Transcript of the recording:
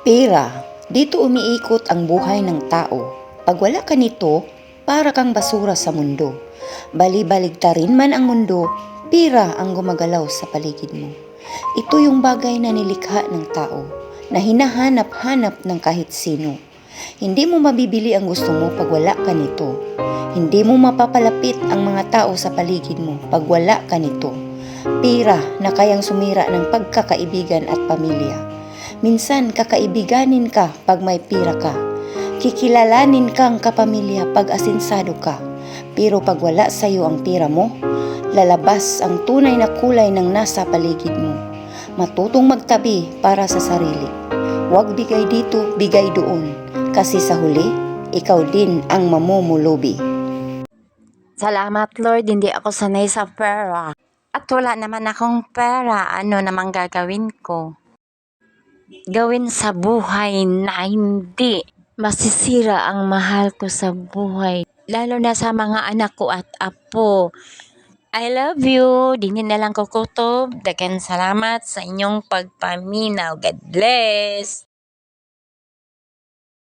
Pera, dito umiikot ang buhay ng tao. Pag wala ka nito, para kang basura sa mundo. Bali-baligtarin man ang mundo, pera ang gumagalaw sa paligid mo. Ito yung bagay na nilikha ng tao, na hinahanap-hanap ng kahit sino. Hindi mo mabibili ang gusto mo pag wala ka nito. Hindi mo mapapalapit ang mga tao sa paligid mo pag wala ka nito. Pera na kayang sumira ng pagkakaibigan at pamilya. Minsan kakaibiganin ka pag may pera ka. Kikilalanin kang kapamilya pag asensado ka. Pero pag wala sa'yo ang pera mo, lalabas ang tunay na kulay ng nasa paligid mo. Matutong magtabi para sa sarili. Huwag bigay dito, bigay doon. Kasi sa huli, ikaw din ang mamumulubi. Salamat Lord, hindi ako sanay sa pera. At wala naman akong pera, ano namang gagawin ko? Gawin sa buhay na hindi masisira ang mahal ko sa buhay. Lalo na sa mga anak ko at apo. I love you. Dinin na lang ko kutob. Daghang salamat sa inyong pagpaminaw. God bless.